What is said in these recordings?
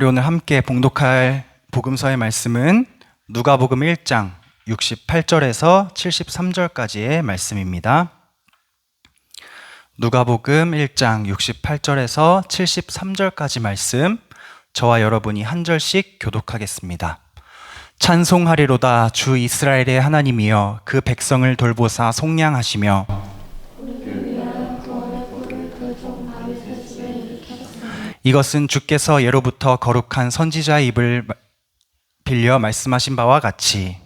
우리 오늘 함께 봉독할 복음서의 말씀은 누가복음 1장 68절에서 73절까지의 말씀입니다. 누가복음 1장 68절에서 73절까지 말씀, 저와 여러분이 한 절씩 교독하겠습니다. 찬송하리로다 주 이스라엘의 하나님이여, 그 백성을 돌보사 속량하시며 이것은 주께서 예로부터 거룩한 선지자의 입을 빌려 말씀하신 바와 같이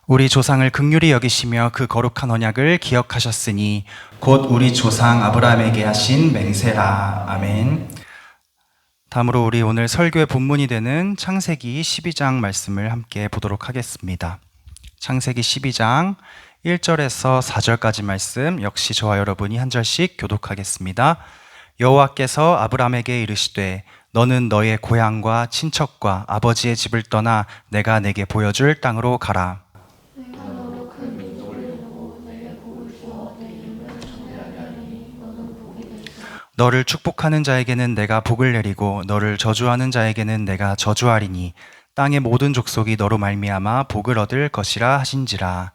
우리 조상을 긍휼히 여기시며 그 거룩한 언약을 기억하셨으니 곧 우리 조상 아브라함에게 하신 맹세라. 아멘. 다음으로 우리 오늘 설교의 본문이 되는 창세기 12장 말씀을 함께 보도록 하겠습니다. 창세기 12장 1절에서 4절까지 말씀, 역시 저와 여러분이 한 절씩 교독하겠습니다. 여호와께서 아브라함에게 이르시되 너는 너의 고향과 친척과 아버지의 집을 떠나 내가 내게 보여줄 땅으로 가라. 너를 축복하는 자에게는 내가 복을 내리고 너를 저주하는 자에게는 내가 저주하리니 땅의 모든 족속이 너로 말미암아 복을 얻을 것이라 하신지라.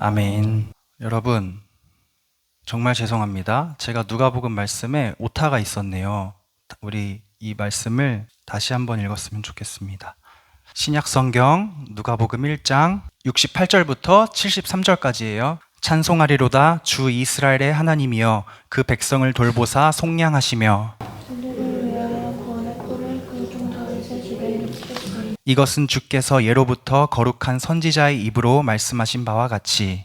아멘. 여러분, 정말 죄송합니다. 제가 누가복음 말씀에 오타가 있었네요. 우리 이 말씀을 다시 한번 읽었으면 좋겠습니다. 신약성경 누가복음 1장 68절부터 73절까지예요. 찬송하리로다 주 이스라엘의 하나님이여, 그 백성을 돌보사 속량하시며 이것은 주께서 예로부터 거룩한 선지자의 입으로 말씀하신 바와 같이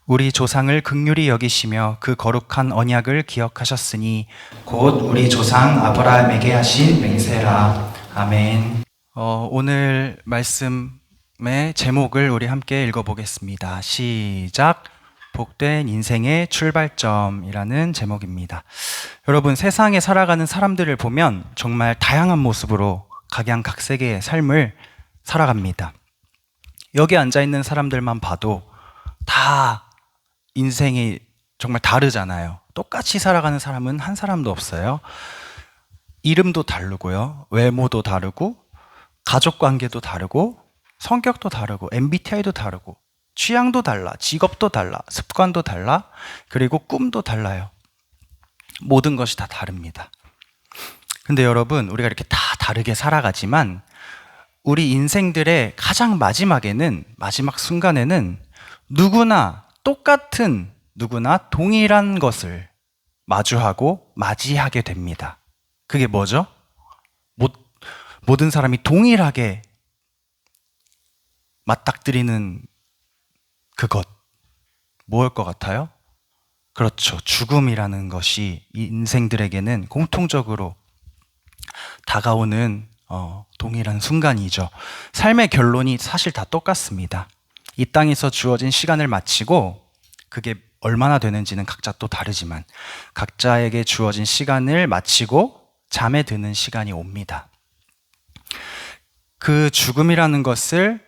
우리 조상을 긍휼히 여기시며 그 거룩한 언약을 기억하셨으니 곧 우리 조상 아브라함에게 하신 맹세라. 아멘. 오늘 말씀의 제목을 우리 함께 읽어보겠습니다. 시작. 복된 인생의 출발점이라는 제목입니다. 여러분, 세상에 살아가는 사람들을 보면 정말 다양한 모습으로 각양각색의 삶을 살아갑니다. 여기 앉아있는 사람들만 봐도 다 인생이 정말 다르잖아요. 똑같이 살아가는 사람은 한 사람도 없어요. 이름도 다르고요, 외모도 다르고, 가족관계도 다르고, 성격도 다르고, MBTI도 다르고, 취향도 달라, 직업도 달라, 습관도 달라, 그리고 꿈도 달라요. 모든 것이 다 다릅니다. 근데 여러분, 우리가 이렇게 다 다르게 살아가지만 우리 인생들의 가장 마지막에는, 마지막 순간에는 누구나 똑같은, 누구나 동일한 것을 마주하고 맞이하게 됩니다. 그게 뭐죠? 모든 사람이 동일하게 맞닥뜨리는 그것, 뭐일 것 같아요? 그렇죠. 죽음이라는 것이 이 인생들에게는 공통적으로 다가오는 동일한 순간이죠. 삶의 결론이 사실 다 똑같습니다. 이 땅에서 주어진 시간을 마치고, 그게 얼마나 되는지는 각자 또 다르지만 각자에게 주어진 시간을 마치고 잠에 드는 시간이 옵니다. 그 죽음이라는 것을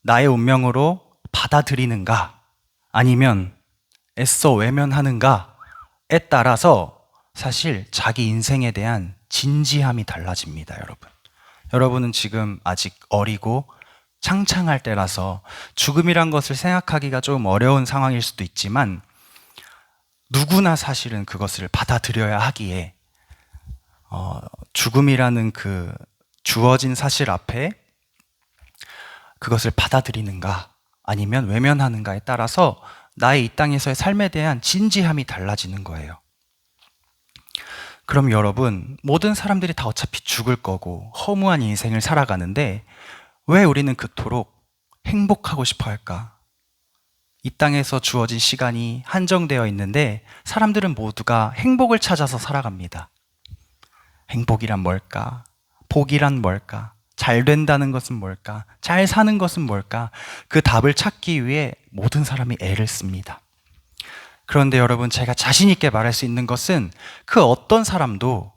나의 운명으로 받아들이는가 아니면 애써 외면하는가에 따라서 사실 자기 인생에 대한 진지함이 달라집니다. 여러분은 지금 아직 어리고 창창할 때라서 죽음이란 것을 생각하기가 좀 어려운 상황일 수도 있지만 누구나 사실은 그것을 받아들여야 하기에 죽음이라는 그 주어진 사실 앞에 그것을 받아들이는가 아니면 외면하는가에 따라서 나의 이 땅에서의 삶에 대한 진지함이 달라지는 거예요. 그럼 여러분, 모든 사람들이 다 어차피 죽을 거고 허무한 인생을 살아가는데 왜 우리는 그토록 행복하고 싶어 할까? 이 땅에서 주어진 시간이 한정되어 있는데 사람들은 모두가 행복을 찾아서 살아갑니다. 행복이란 뭘까? 복이란 뭘까? 잘 된다는 것은 뭘까? 잘 사는 것은 뭘까? 그 답을 찾기 위해 모든 사람이 애를 씁니다. 그런데 여러분, 제가 자신 있게 말할 수 있는 것은 그 어떤 사람도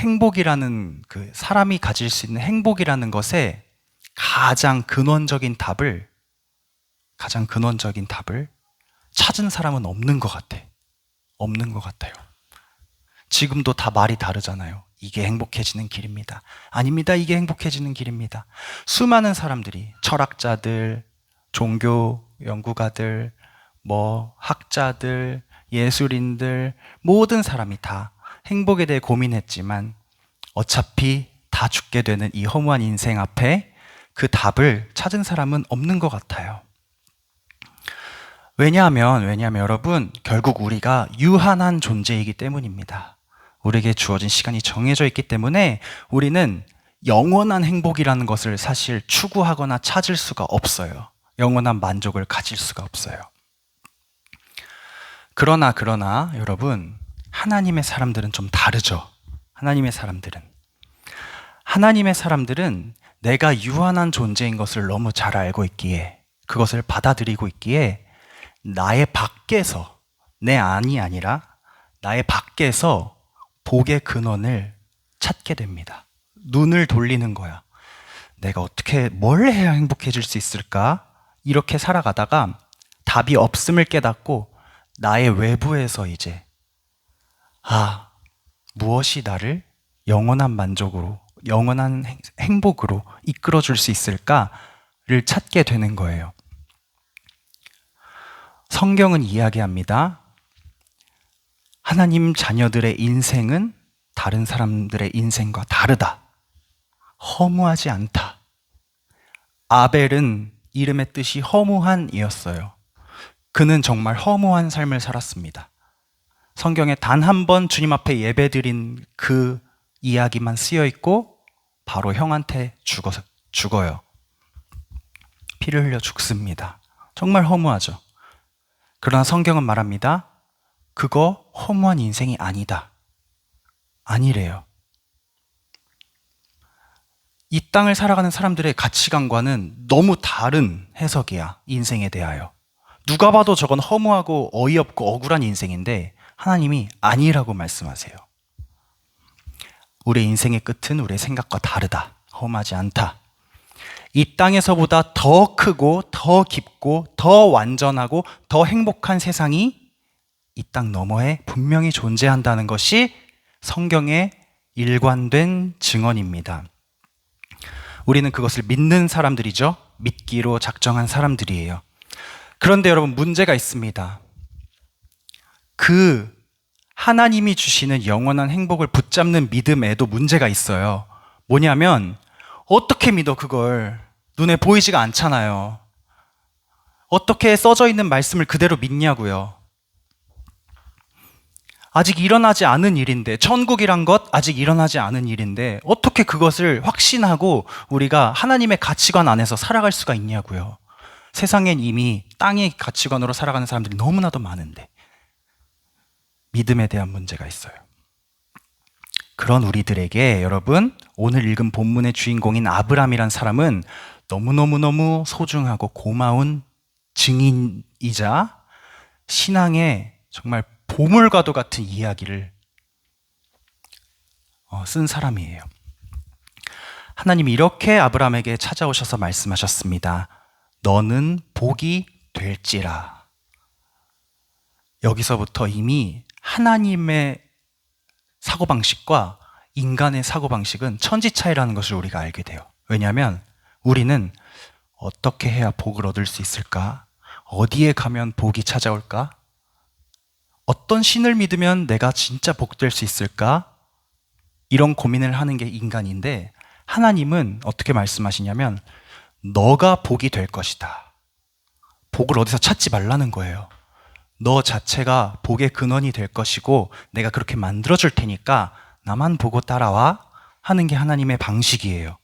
행복이라는 그 사람이 가질 수 있는 행복이라는 것에 가장 근원적인 답을 찾은 사람은 없는 것 같아. 없는 것 같아요. 지금도 다 말이 다르잖아요. 이게 행복해지는 길입니다. 아닙니다. 이게 행복해지는 길입니다. 수많은 사람들이 철학자들, 종교 연구가들, 학자들, 예술인들, 모든 사람이 다 행복에 대해 고민했지만 어차피 다 죽게 되는 이 허무한 인생 앞에 그 답을 찾은 사람은 없는 것 같아요. 왜냐하면 여러분, 결국 우리가 유한한 존재이기 때문입니다. 우리에게 주어진 시간이 정해져 있기 때문에 우리는 영원한 행복이라는 것을 사실 추구하거나 찾을 수가 없어요. 영원한 만족을 가질 수가 없어요. 그러나 여러분, 하나님의 사람들은 좀 다르죠. 하나님의 사람들은 내가 유한한 존재인 것을 너무 잘 알고 있기에, 그것을 받아들이고 있기에 나의 밖에서, 내 안이 아니라 나의 밖에서 복의 근원을 찾게 됩니다. 눈을 돌리는 거야. 내가 어떻게 뭘 해야 행복해질 수 있을까? 이렇게 살아가다가 답이 없음을 깨닫고 나의 외부에서 이제 무엇이 나를 영원한 만족으로, 영원한 행복으로 이끌어줄 수 있을까를 찾게 되는 거예요. 성경은 이야기합니다. 하나님 자녀들의 인생은 다른 사람들의 인생과 다르다. 허무하지 않다. 아벨은 이름의 뜻이 허무한이었어요. 그는 정말 허무한 삶을 살았습니다. 성경에 단 한 번 주님 앞에 예배드린 그 이야기만 쓰여 있고 바로 형한테 죽어요. 피를 흘려 죽습니다. 정말 허무하죠. 그러나 성경은 말합니다. 그거 허무한 인생이 아니다. 아니래요. 이 땅을 살아가는 사람들의 가치관과는 너무 다른 해석이야. 인생에 대하여. 누가 봐도 저건 허무하고 어이없고 억울한 인생인데 하나님이 아니라고 말씀하세요. 우리의 인생의 끝은 우리의 생각과 다르다. 험하지 않다. 이 땅에서보다 더 크고 더 깊고 더 완전하고 더 행복한 세상이 이 땅 너머에 분명히 존재한다는 것이 성경의 일관된 증언입니다. 우리는 그것을 믿는 사람들이죠. 믿기로 작정한 사람들이에요. 그런데 여러분, 문제가 있습니다. 그 하나님이 주시는 영원한 행복을 붙잡는 믿음에도 문제가 있어요. 뭐냐면 어떻게 믿어 그걸? 눈에 보이지가 않잖아요. 어떻게 써져 있는 말씀을 그대로 믿냐고요. 아직 일어나지 않은 일인데, 천국이란 것 아직 일어나지 않은 일인데 어떻게 그것을 확신하고 우리가 하나님의 가치관 안에서 살아갈 수가 있냐고요. 세상엔 이미 땅의 가치관으로 살아가는 사람들이 너무나도 많은데 믿음에 대한 문제가 있어요. 그런 우리들에게 여러분, 오늘 읽은 본문의 주인공인 아브라함이란 사람은 너무너무 소중하고 고마운 증인이자 신앙의 정말 보물과도 같은 이야기를 쓴 사람이에요. 하나님이 이렇게 아브라함에게 찾아오셔서 말씀하셨습니다. 너는 복이 될지라. 여기서부터 이미 하나님의 사고방식과 인간의 사고방식은 천지차이라는 것을 우리가 알게 돼요. 왜냐하면 우리는 어떻게 해야 복을 얻을 수 있을까? 어디에 가면 복이 찾아올까? 어떤 신을 믿으면 내가 진짜 복될 수 있을까? 이런 고민을 하는 게 인간인데 하나님은 어떻게 말씀하시냐면 너가 복이 될 것이다. 복을 어디서 찾지 말라는 거예요. 너 자체가 복의 근원이 될 것이고 내가 그렇게 만들어줄 테니까 나만 보고 따라와 하는 게 하나님의 방식이에요.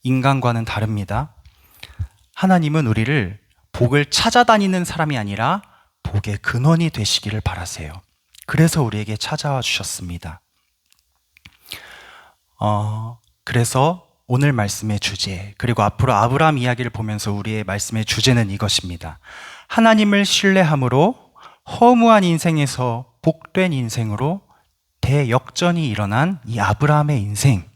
인간과는 다릅니다. 하나님은 우리를 복을 찾아다니는 사람이 아니라 복의 근원이 되시기를 바라세요. 그래서 우리에게 찾아와 주셨습니다. 그래서 오늘 말씀의 주제, 그리고 앞으로 아브라함 이야기를 보면서 우리의 말씀의 주제는 이것입니다. 하나님을 신뢰함으로 허무한 인생에서 복된 인생으로 대역전이 일어난 이 아브라함의 인생,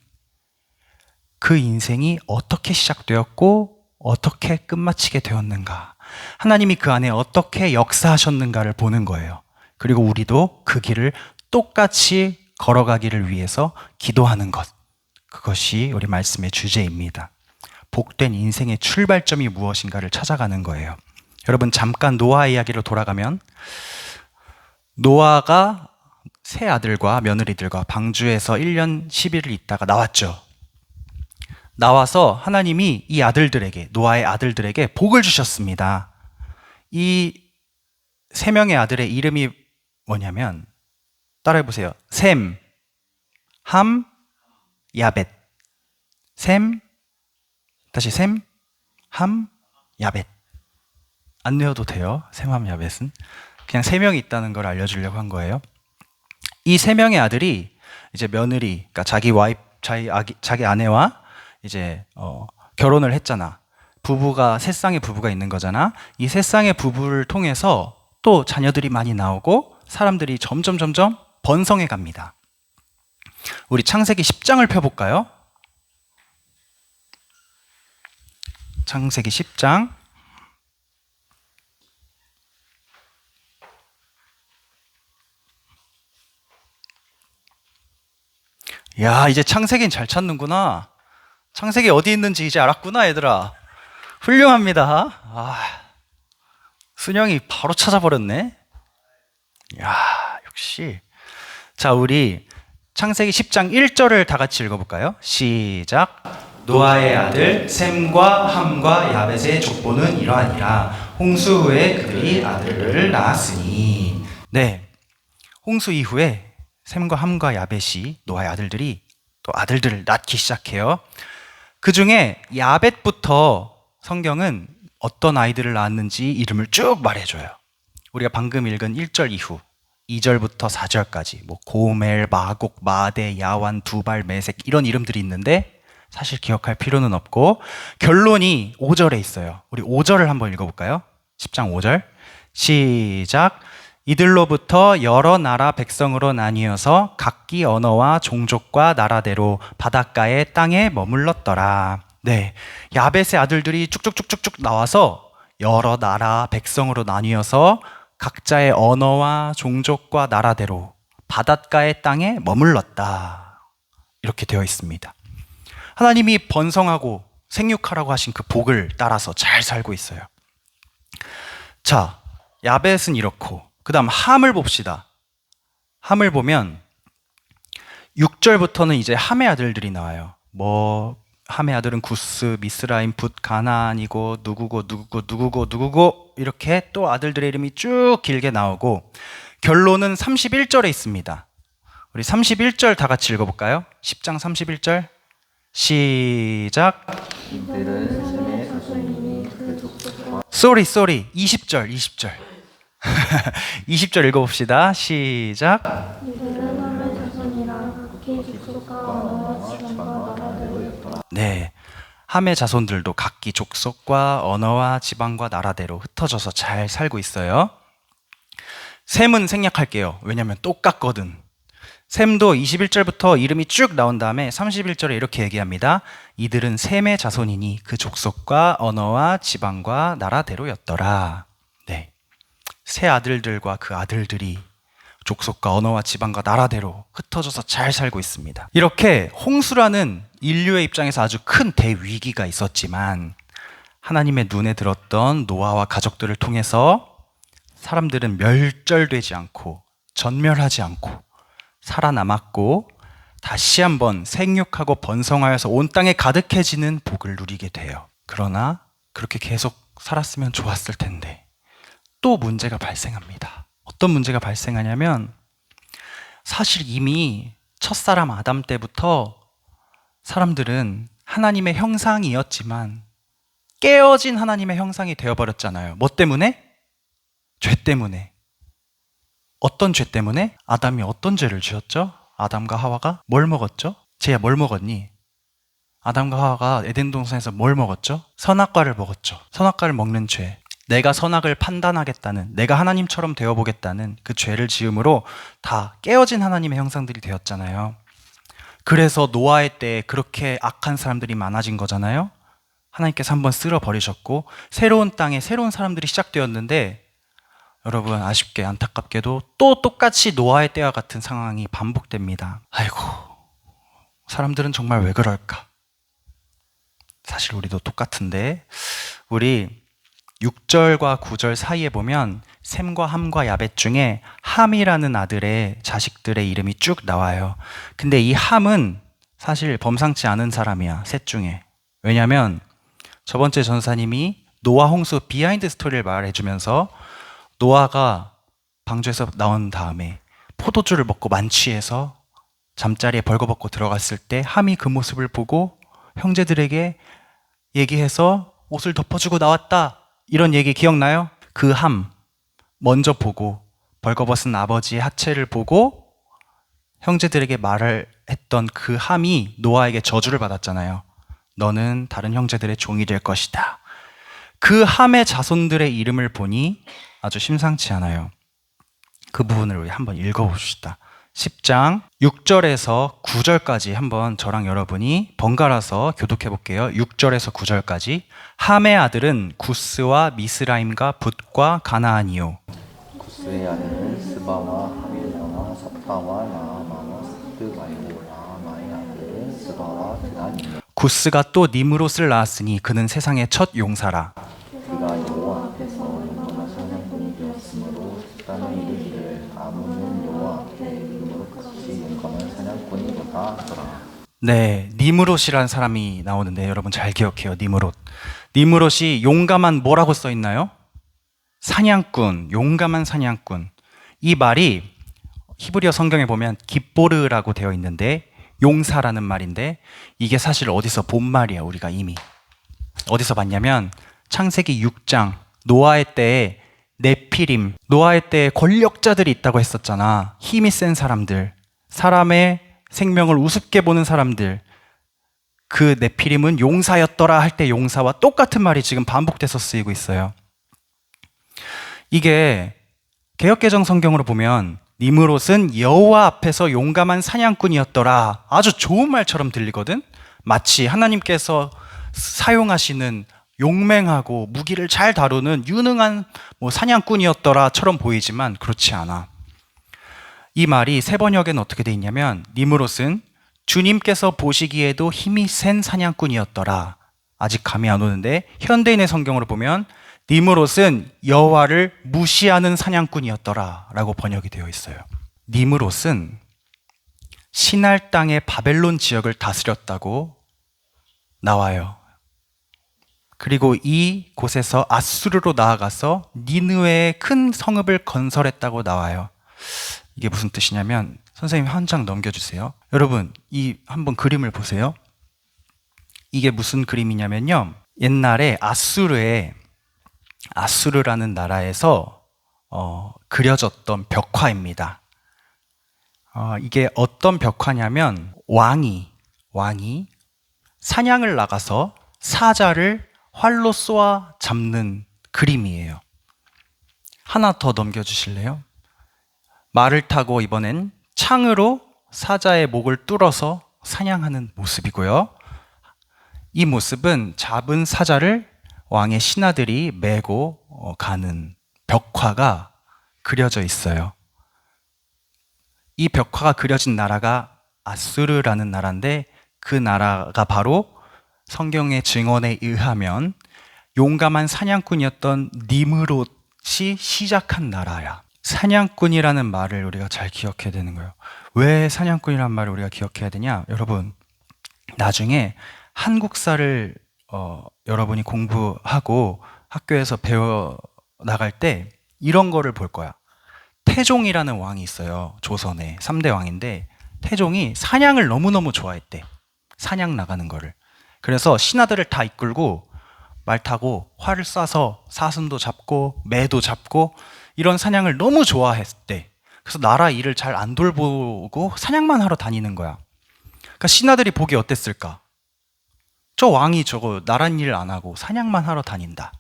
그 인생이 어떻게 시작되었고 어떻게 끝마치게 되었는가, 하나님이 그 안에 어떻게 역사하셨는가를 보는 거예요. 그리고 우리도 그 길을 똑같이 걸어가기를 위해서 기도하는 것, 그것이 우리 말씀의 주제입니다. 복된 인생의 출발점이 무엇인가를 찾아가는 거예요. 여러분, 잠깐 노아 이야기로 돌아가면, 노아가 세 아들과 며느리들과 방주에서 1년 10일을 있다가 나왔죠. 나와서 하나님이 이 아들들에게, 노아의 아들들에게 복을 주셨습니다. 이 세 명의 아들의 이름이 뭐냐면, 따라해보세요. 셈, 함, 야벳. 셈, 다시 셈, 함, 야벳. 안 외워도 돼요. 셈, 함, 야벳은. 그냥 세 명이 있다는 걸 알려주려고 한 거예요. 이 세 명의 아들이 이제 며느리, 그러니까 자기 아내와 이제 결혼을 했잖아. 부부가, 세 쌍의 부부가 있는 거잖아. 이 세 쌍의 부부를 통해서 또 자녀들이 많이 나오고 사람들이 점점 번성해 갑니다. 우리 창세기 10장을 펴볼까요? 창세기 10장. 야, 이제 창세기는 잘 찾는구나. 창세기 어디 있는지 이제 알았구나, 얘들아. 훌륭합니다. 순영이 바로 찾아버렸네. 야, 역시. 자, 우리 창세기 10장 1절을 다 같이 읽어볼까요? 시작. 노아의 아들 셈과 함과 야벳의 족보는 이러하니라. 홍수 후에 그들이 아들을 낳았으니. 네, 홍수 이후에 셈과 함과 야벳이, 노아의 아들들이 또 아들들을 낳기 시작해요. 그 중에 야벳부터 성경은 어떤 아이들을 낳았는지 이름을 쭉 말해줘요. 우리가 방금 읽은 1절 이후 2절부터 4절까지 뭐 고멜, 마곡, 마대, 야완, 두발, 메색, 이런 이름들이 있는데 사실 기억할 필요는 없고, 결론이 5절에 있어요. 우리 5절을 한번 읽어볼까요? 10장 5절. 시작. 이들로부터 여러 나라 백성으로 나뉘어서 각기 언어와 종족과 나라대로 바닷가의 땅에 머물렀더라. 네, 야벳의 아들들이 쭉쭉쭉쭉쭉 나와서 여러 나라 백성으로 나뉘어서 각자의 언어와 종족과 나라대로 바닷가의 땅에 머물렀다. 이렇게 되어 있습니다. 하나님이 번성하고 생육하라고 하신 그 복을 따라서 잘 살고 있어요. 자, 야벳은 이렇고, 그 다음 함을 봅시다. 함을 보면 6절부터는 이제 함의 아들들이 나와요. 뭐 함의 아들은 구스, 미스라임, 붓, 가나안이고 누구고 이렇게 또 아들들의 이름이 쭉 길게 나오고, 결론은 31절에 있습니다. 우리 31절 다 같이 읽어볼까요? 10장 31절. 시작. 쏘리 20절 20절 읽어봅시다. 시작. 네, 함의 자손들도 각기 족속과 언어와 지방과 나라대로 흩어져서 잘 살고 있어요. 셈은 생략할게요. 왜냐하면 똑같거든. 셈도 21절부터 이름이 쭉 나온 다음에 31절에 이렇게 얘기합니다. 이들은 셈의 자손이니 그 족속과 언어와 지방과 나라대로였더라. 네, 세 아들들과 그 아들들이 족속과 언어와 지방과 나라대로 흩어져서 잘 살고 있습니다. 이렇게 홍수라는 인류의 입장에서 아주 큰 대위기가 있었지만, 하나님의 눈에 들었던 노아와 가족들을 통해서 사람들은 멸절되지 않고 전멸하지 않고 살아남았고, 다시 한번 생육하고 번성하여서 온 땅에 가득해지는 복을 누리게 돼요. 그러나 그렇게 계속 살았으면 좋았을 텐데 또 문제가 발생합니다. 어떤 문제가 발생하냐면, 사실 이미 첫사람 아담 때부터 사람들은 하나님의 형상이었지만 깨어진 하나님의 형상이 되어버렸잖아요. 뭐 때문에? 죄 때문에. 어떤 죄 때문에? 아담이 어떤 죄를 지었죠? 아담과 하와가 뭘 먹었죠? 쟤야 뭘 먹었니? 아담과 하와가 에덴 동산에서 뭘 먹었죠? 선악과를 먹었죠. 선악과를 먹는 죄. 내가 선악을 판단하겠다는, 내가 하나님처럼 되어보겠다는 그 죄를 지음으로 다 깨어진 하나님의 형상들이 되었잖아요. 그래서 노아의 때에 그렇게 악한 사람들이 많아진 거잖아요. 하나님께서 한번 쓸어버리셨고 새로운 땅에 새로운 사람들이 시작되었는데, 여러분 아쉽게 안타깝게도 또 똑같이 노아의 때와 같은 상황이 반복됩니다. 아이고, 사람들은 정말 왜 그럴까? 사실 우리도 똑같은데, 우리 6절과 9절 사이에 보면 셈과 함과 야벳 중에 함이라는 아들의 자식들의 이름이 쭉 나와요. 근데 이 함은 사실 범상치 않은 사람이야, 셋 중에. 왜냐면 저번째 전사님이 노아 홍수 비하인드 스토리를 말해주면서 노아가 방주에서 나온 다음에 포도주를 먹고 만취해서 잠자리에 벌거벗고 들어갔을 때 함이 그 모습을 보고 형제들에게 얘기해서 옷을 덮어주고 나왔다, 이런 얘기 기억나요? 그 함 먼저 보고 벌거벗은 아버지의 하체를 보고 형제들에게 말을 했던 그 함이 노아에게 저주를 받았잖아요. 너는 다른 형제들의 종이 될 것이다. 그 함의 자손들의 이름을 보니 아주 심상치 않아요. 그 부분을 우리 한번 읽어봅시다. 10장 6절에서 9절까지 한번 저랑 여러분이 번갈아서 교독해 볼게요. 6절에서 9절까지. 함의 아들은 구스와 미스라임과 붓과 가나안이요. 구스의 아들은 스바와 하빌라와 사타와 나아마와 스드가이고 나아마의 아들은 스바와 드단이요. 구스가 또 니므롯을 낳았으니 그는 세상의 첫 용사라. 그가 여호와 앞에서 용감한 사냥꾼이 되었으므로 땅에 이르기를 아무는 여호와 앞에 니므롯같이 용감한 사냥꾼이로다 하더라. 네, 니므롯이라는 사람이 나오는데 여러분 잘 기억해요. 니므롯이 용감한 뭐라고 써 있나요? 사냥꾼, 용감한 사냥꾼. 이 말이 히브리어 성경에 보면 깁보르라고 되어 있는데 용사라는 말인데, 이게 사실 어디서 본 말이야. 우리가 이미 어디서 봤냐면 창세기 6장 노아의 때에 네피림, 노아의 때에 권력자들이 있다고 했었잖아. 힘이 센 사람들, 사람의 생명을 우습게 보는 사람들, 그 네피림은 용사였더라 할 때 용사와 똑같은 말이 지금 반복돼서 쓰이고 있어요. 이게 개역개정 성경으로 보면 니므롯은 여호와 앞에서 용감한 사냥꾼이었더라, 아주 좋은 말처럼 들리거든. 마치 하나님께서 사용하시는 용맹하고 무기를 잘 다루는 유능한 사냥꾼이었더라처럼 보이지만 그렇지 않아. 이 말이 세 번역에는 어떻게 돼 있냐면 니므롯은 주님께서 보시기에도 힘이 센 사냥꾼이었더라. 아직 감이 안 오는데 현대인의 성경으로 보면 니므롯은 여호와를 무시하는 사냥꾼이었더라 라고 번역이 되어 있어요. 니므롯은 신할 땅의 바벨론 지역을 다스렸다고 나와요. 그리고 이 곳에서 아수르로 나아가서 니느웨의 큰 성읍을 건설했다고 나와요. 이게 무슨 뜻이냐면, 선생님 한 장 넘겨주세요. 여러분 이 한번 그림을 보세요. 이게 무슨 그림이냐면요, 옛날에 아수르라는 나라에서 그려졌던 벽화입니다. 이게 어떤 벽화냐면 왕이 사냥을 나가서 사자를 활로 쏘아 잡는 그림이에요. 하나 더 넘겨주실래요? 말을 타고 이번엔 창으로 사자의 목을 뚫어서 사냥하는 모습이고요. 이 모습은 잡은 사자를 왕의 신하들이 메고 가는 벽화가 그려져 있어요. 이 벽화가 그려진 나라가 아수르라는 나라인데, 그 나라가 바로 성경의 증언에 의하면 용감한 사냥꾼이었던 니므롯이 시작한 나라야. 사냥꾼이라는 말을 우리가 잘 기억해야 되는 거예요. 왜 사냥꾼이라는 말을 우리가 기억해야 되냐? 여러분 나중에 한국사를 여러분이 공부하고 학교에서 배워 나갈 때 이런 거를 볼 거야. 태종이라는 왕이 있어요. 조선에 3대 왕인데, 태종이 사냥을 너무너무 좋아했대. 사냥 나가는 거를. 그래서 신하들을 다 이끌고 말 타고 활을 쏴서 사슴도 잡고 매도 잡고 이런 사냥을 너무 좋아했대. 그래서 나라 일을 잘 안 돌보고 사냥만 하러 다니는 거야. 그러니까 신하들이 보기 어땠을까? 저 왕이 저거 나란 일 안 하고 사냥만 하러 다닌다.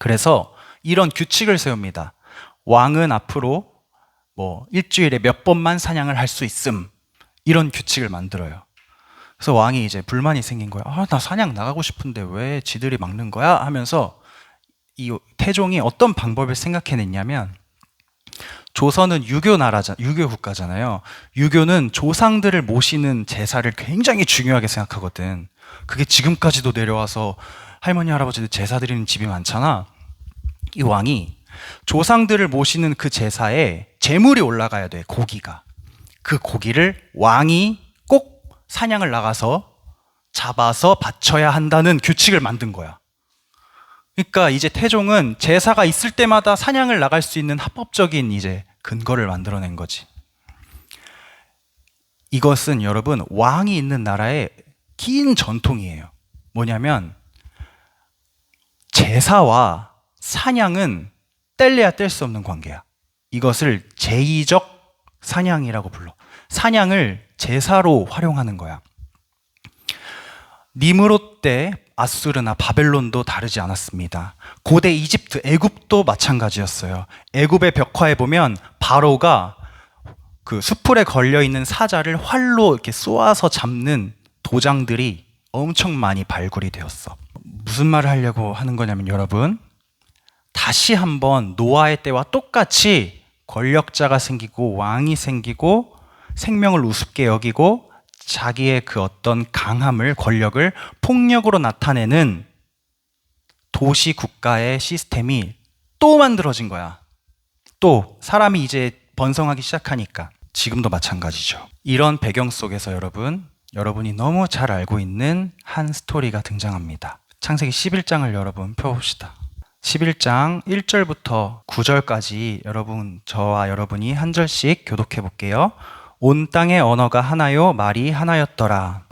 그래서 이런 규칙을 세웁니다. 왕은 앞으로 뭐 일주일에 몇 번만 사냥을 할 수 있음. 이런 규칙을 만들어요. 그래서 왕이 이제 불만이 생긴 거야. 나 사냥 나가고 싶은데 왜 지들이 막는 거야? 하면서 이 태종이 어떤 방법을 생각해냈냐면, 조선은 유교 국가잖아요. 유교는 조상들을 모시는 제사를 굉장히 중요하게 생각하거든. 그게 지금까지도 내려와서 할머니, 할아버지들 제사 드리는 집이 많잖아. 이 왕이 조상들을 모시는 그 제사에 제물이 올라가야 돼, 고기가. 그 고기를 왕이 꼭 사냥을 나가서 잡아서 바쳐야 한다는 규칙을 만든 거야. 그러니까 이제 태종은 제사가 있을 때마다 사냥을 나갈 수 있는 합법적인 이제 근거를 만들어낸 거지. 이것은 여러분, 왕이 있는 나라의 긴 전통이에요. 뭐냐면, 제사와 사냥은 뗄래야 뗄 수 없는 관계야. 이것을 제의적 사냥이라고 불러. 사냥을 제사로 활용하는 거야. 니므롯 때 아수르나 바벨론도 다르지 않았습니다. 고대 이집트, 애굽도 마찬가지였어요. 애굽의 벽화에 보면 바로가 그 숯불에 걸려 있는 사자를 활로 이렇게 쏘아서 잡는 도장들이 엄청 많이 발굴이 되었어. 무슨 말을 하려고 하는 거냐면, 여러분, 다시 한번 노아의 때와 똑같이 권력자가 생기고 왕이 생기고 생명을 우습게 여기고 자기의 그 어떤 강함을, 권력을 폭력으로 나타내는 도시 국가의 시스템이 또 만들어진 거야. 또 사람이 이제 번성하기 시작하니까. 지금도 마찬가지죠. 이런 배경 속에서 여러분이 너무 잘 알고 있는 한 스토리가 등장합니다. 창세기 11장을 여러분 펴봅시다. 11장 1절부터 9절까지 저와 여러분이 한 절씩 교독해 볼게요. 온 땅의 언어가 하나요, 말이 하나였더라.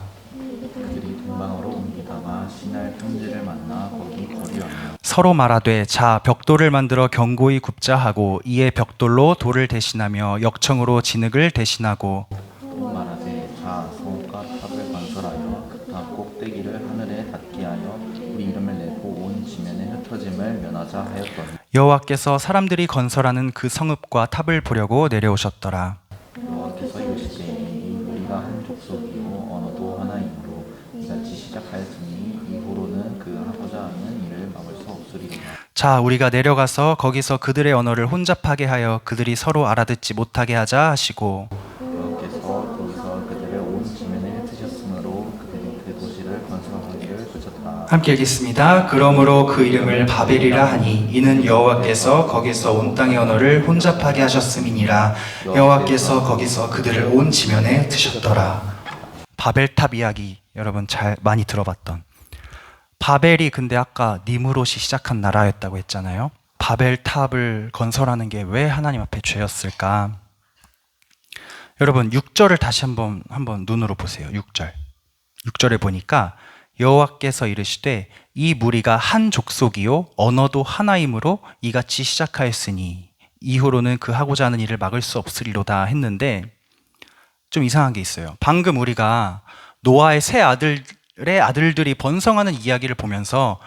그들이 동방으로 옮기다가 시날 평지를 만나 거기 거류하며 서로 말하되, 자, 벽돌을 만들어 견고히 굽자 하고, 이에 벽돌로 돌을 대신하며 역청으로 진흙을 대신하고, 또 말하되 자 성읍과 탑을 건설하여 그 탑 꼭대기를 하늘에 닿게 하여 우리 이름을 내고 온 지면에 흩어짐을 면하자 하였더니 여호와께서 사람들이 건설하는 그 성읍과 탑을 보려고 내려오셨더라. 여호와께서 이르시되 우리가 한 족속이요 언어도 하나이므로 이같이 시작하였으니 이후로는 그 하고자 하는 일을 막을 수 없으리로다. 자, 우리가 내려가서 거기서 그들의 언어를 혼잡하게 하여 그들이 서로 알아듣지 못하게 하자 하시고, 여호와께서 거기서 그들을 온 지면에 흩으셨으므로 그들이 그 도시를 건설하기를 그쳤다. 함께 읽겠습니다. 그러므로 그 이름을 바벨이라 하니 이는 여호와께서 거기서 온 땅의 언어를 혼잡하게 하셨음이니라. 여호와께서 거기서 그들을 온 지면에 흩으셨더라. 바벨탑 이야기 여러분 잘 많이 들어봤던. 바벨이 근데 아까 니므롯이 시작한 나라였다고 했잖아요. 바벨탑을 건설하는 게 왜 하나님 앞에 죄였을까? 여러분 6절을 다시 한번 눈으로 보세요. 6절. 6절에 보니까 여호와께서 이르시되 이 무리가 한 족속이요 언어도 하나이므로 이같이 시작하였으니 이후로는 그 하고자 하는 일을 막을 수 없으리로다 했는데, 좀 이상한 게 있어요. 방금 우리가 노아의 세 아들의 아들들이 번성하는 이야기를 보면서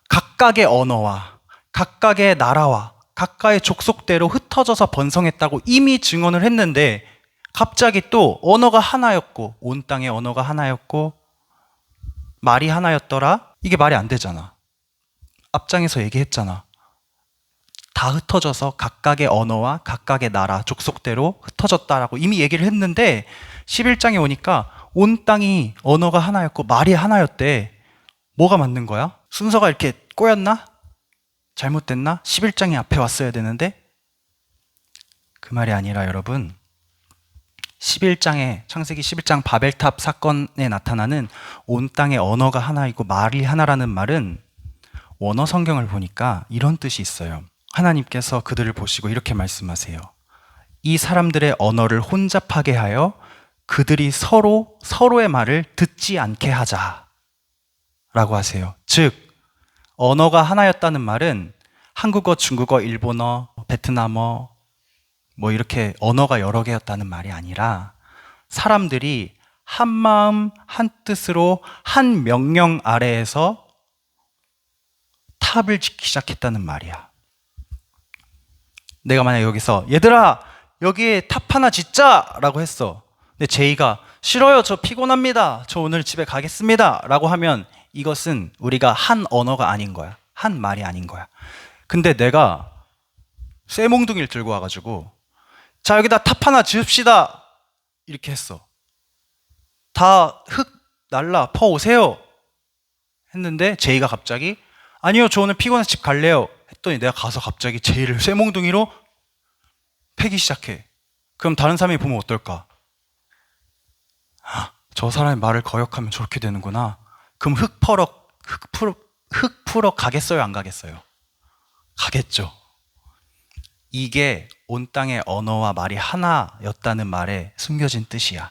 각각의 언어와 각각의 나라와 각각의 족속대로 흩어져서 번성했다고 이미 증언을 했는데, 갑자기 또 언어가 하나였고 온 땅의 언어가 하나였고 말이 하나였더라? 이게 말이 안 되잖아. 앞장에서 얘기했잖아. 다 흩어져서 각각의 언어와 각각의 나라, 족속대로 흩어졌다라고 이미 얘기를 했는데 11장에 오니까 온 땅이 언어가 하나였고 말이 하나였대. 뭐가 맞는 거야? 순서가 이렇게 꼬였나? 잘못됐나? 11장이 앞에 왔어야 되는데? 그 말이 아니라 여러분, 11장에 창세기 11장 바벨탑 사건에 나타나는 온 땅의 언어가 하나이고 말이 하나라는 말은 원어 성경을 보니까 이런 뜻이 있어요. 하나님께서 그들을 보시고 이렇게 말씀하세요. 이 사람들의 언어를 혼잡하게 하여 그들이 서로의 말을 듣지 않게 하자 라고 하세요. 즉 언어가 하나였다는 말은 한국어, 중국어, 일본어, 베트남어 뭐 이렇게 언어가 여러 개였다는 말이 아니라 사람들이 한 마음 한 뜻으로 한 명령 아래에서 탑을 짓기 시작했다는 말이야. 내가 만약 여기서 얘들아 여기에 탑 하나 짓자 라고 했어. 근데 제이가 싫어요, 저 피곤합니다, 저 오늘 집에 가겠습니다 라고 하면 이것은 우리가 한 언어가 아닌 거야. 한 말이 아닌 거야. 근데 내가 쇠몽둥이를 들고 와가지고 자 여기다 탑 하나 지읍시다 이렇게 했어. 다 흙 날라 퍼오세요 했는데 제이가 갑자기 아니요 저 오늘 피곤해서 집 갈래요 했더니 내가 가서 갑자기 제이를 쇠몽둥이로 패기 시작해. 그럼 다른 사람이 보면 어떨까? 저 사람의 말을 거역하면 저렇게 되는구나. 그럼 흙 풀어 가겠어요, 안 가겠어요? 가겠죠. 이게 온 땅의 언어와 말이 하나였다는 말에 숨겨진 뜻이야.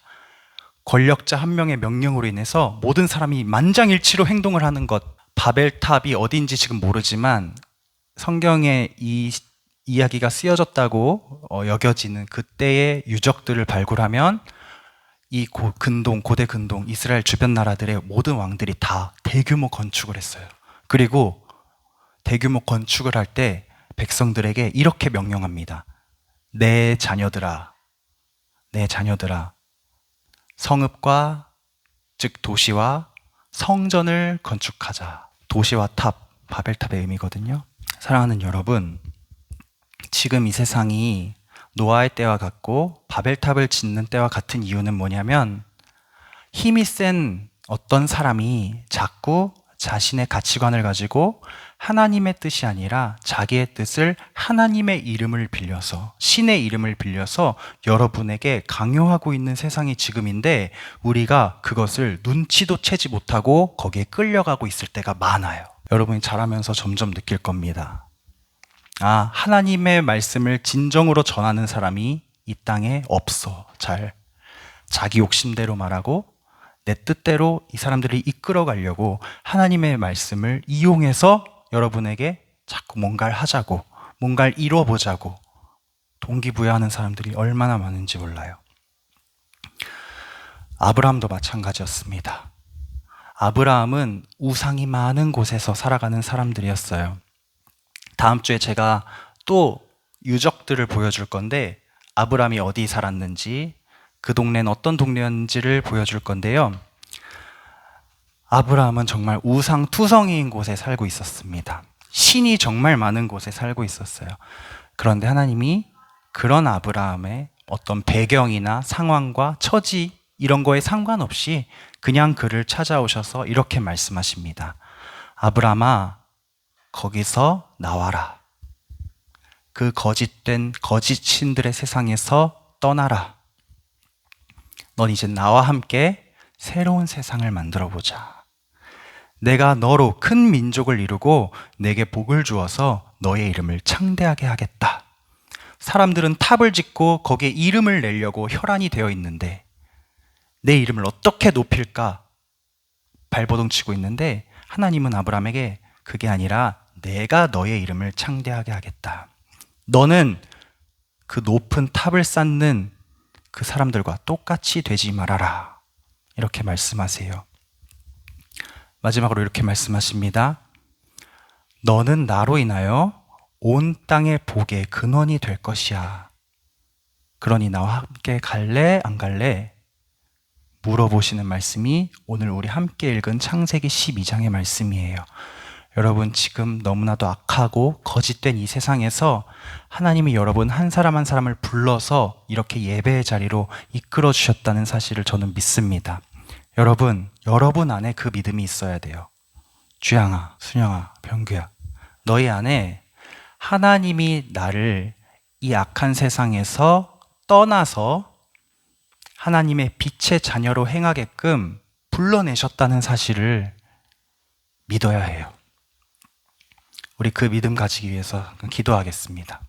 권력자 한 명의 명령으로 인해서 모든 사람이 만장일치로 행동을 하는 것. 바벨탑이 어딘지 지금 모르지만 성경에 이 이야기가 쓰여졌다고 여겨지는 그때의 유적들을 발굴하면 이 고대 근동 이스라엘 주변 나라들의 모든 왕들이 다 대규모 건축을 했어요. 그리고 대규모 건축을 할 때 백성들에게 이렇게 명령합니다. 내 자녀들아 성읍과 즉 도시와 성전을 건축하자. 도시와 탑, 바벨탑의 의미거든요. 사랑하는 여러분, 지금 이 세상이 노아의 때와 같고 바벨탑을 짓는 때와 같은 이유는 뭐냐면 힘이 센 어떤 사람이 자꾸 자신의 가치관을 가지고 하나님의 뜻이 아니라 자기의 뜻을 하나님의 이름을 빌려서 신의 이름을 빌려서 여러분에게 강요하고 있는 세상이 지금인데 우리가 그것을 눈치도 채지 못하고 거기에 끌려가고 있을 때가 많아요. 여러분이 자라면서 점점 느낄 겁니다. 하나님의 말씀을 진정으로 전하는 사람이 이 땅에 없어. 자기 욕심대로 말하고 내 뜻대로 이 사람들이 이끌어 가려고 하나님의 말씀을 이용해서 여러분에게 자꾸 뭔가를 하자고, 뭔가를 이뤄보자고 동기부여하는 사람들이 얼마나 많은지 몰라요. 아브라함도 마찬가지였습니다. 아브라함은 우상이 많은 곳에서 살아가는 사람들이었어요. 다음 주에 제가 또 유적들을 보여줄 건데 아브라함이 어디 살았는지 그 동네는 어떤 동네였는지를 보여줄 건데요. 아브라함은 정말 우상투성이인 곳에 살고 있었습니다. 신이 정말 많은 곳에 살고 있었어요. 그런데 하나님이 그런 아브라함의 어떤 배경이나 상황과 처지 이런 거에 상관없이 그냥 그를 찾아오셔서 이렇게 말씀하십니다. 아브라함아, 거기서 나와라. 그 거짓된 거짓 신들의 세상에서 떠나라. 넌 이제 나와 함께 새로운 세상을 만들어 보자. 내가 너로 큰 민족을 이루고 내게 복을 주어서 너의 이름을 창대하게 하겠다. 사람들은 탑을 짓고 거기에 이름을 내려고 혈안이 되어 있는데 내 이름을 어떻게 높일까 발버둥 치고 있는데 하나님은 아브라함에게 그게 아니라 내가 너의 이름을 창대하게 하겠다. 너는 그 높은 탑을 쌓는 그 사람들과 똑같이 되지 말아라. 이렇게 말씀하세요. 마지막으로 이렇게 말씀하십니다. 너는 나로 인하여 온 땅의 복의 근원이 될 것이야. 그러니 나와 함께 갈래 안 갈래? 물어보시는 말씀이 오늘 우리 함께 읽은 창세기 12장의 말씀이에요. 여러분, 지금 너무나도 악하고 거짓된 이 세상에서 하나님이 여러분 한 사람 한 사람을 불러서 이렇게 예배의 자리로 이끌어 주셨다는 사실을 저는 믿습니다. 여러분 안에 그 믿음이 있어야 돼요. 주양아, 순영아, 병규야, 너희 안에 하나님이 나를 이 악한 세상에서 떠나서 하나님의 빛의 자녀로 행하게끔 불러내셨다는 사실을 믿어야 해요. 우리 그 믿음 가지기 위해서 기도하겠습니다.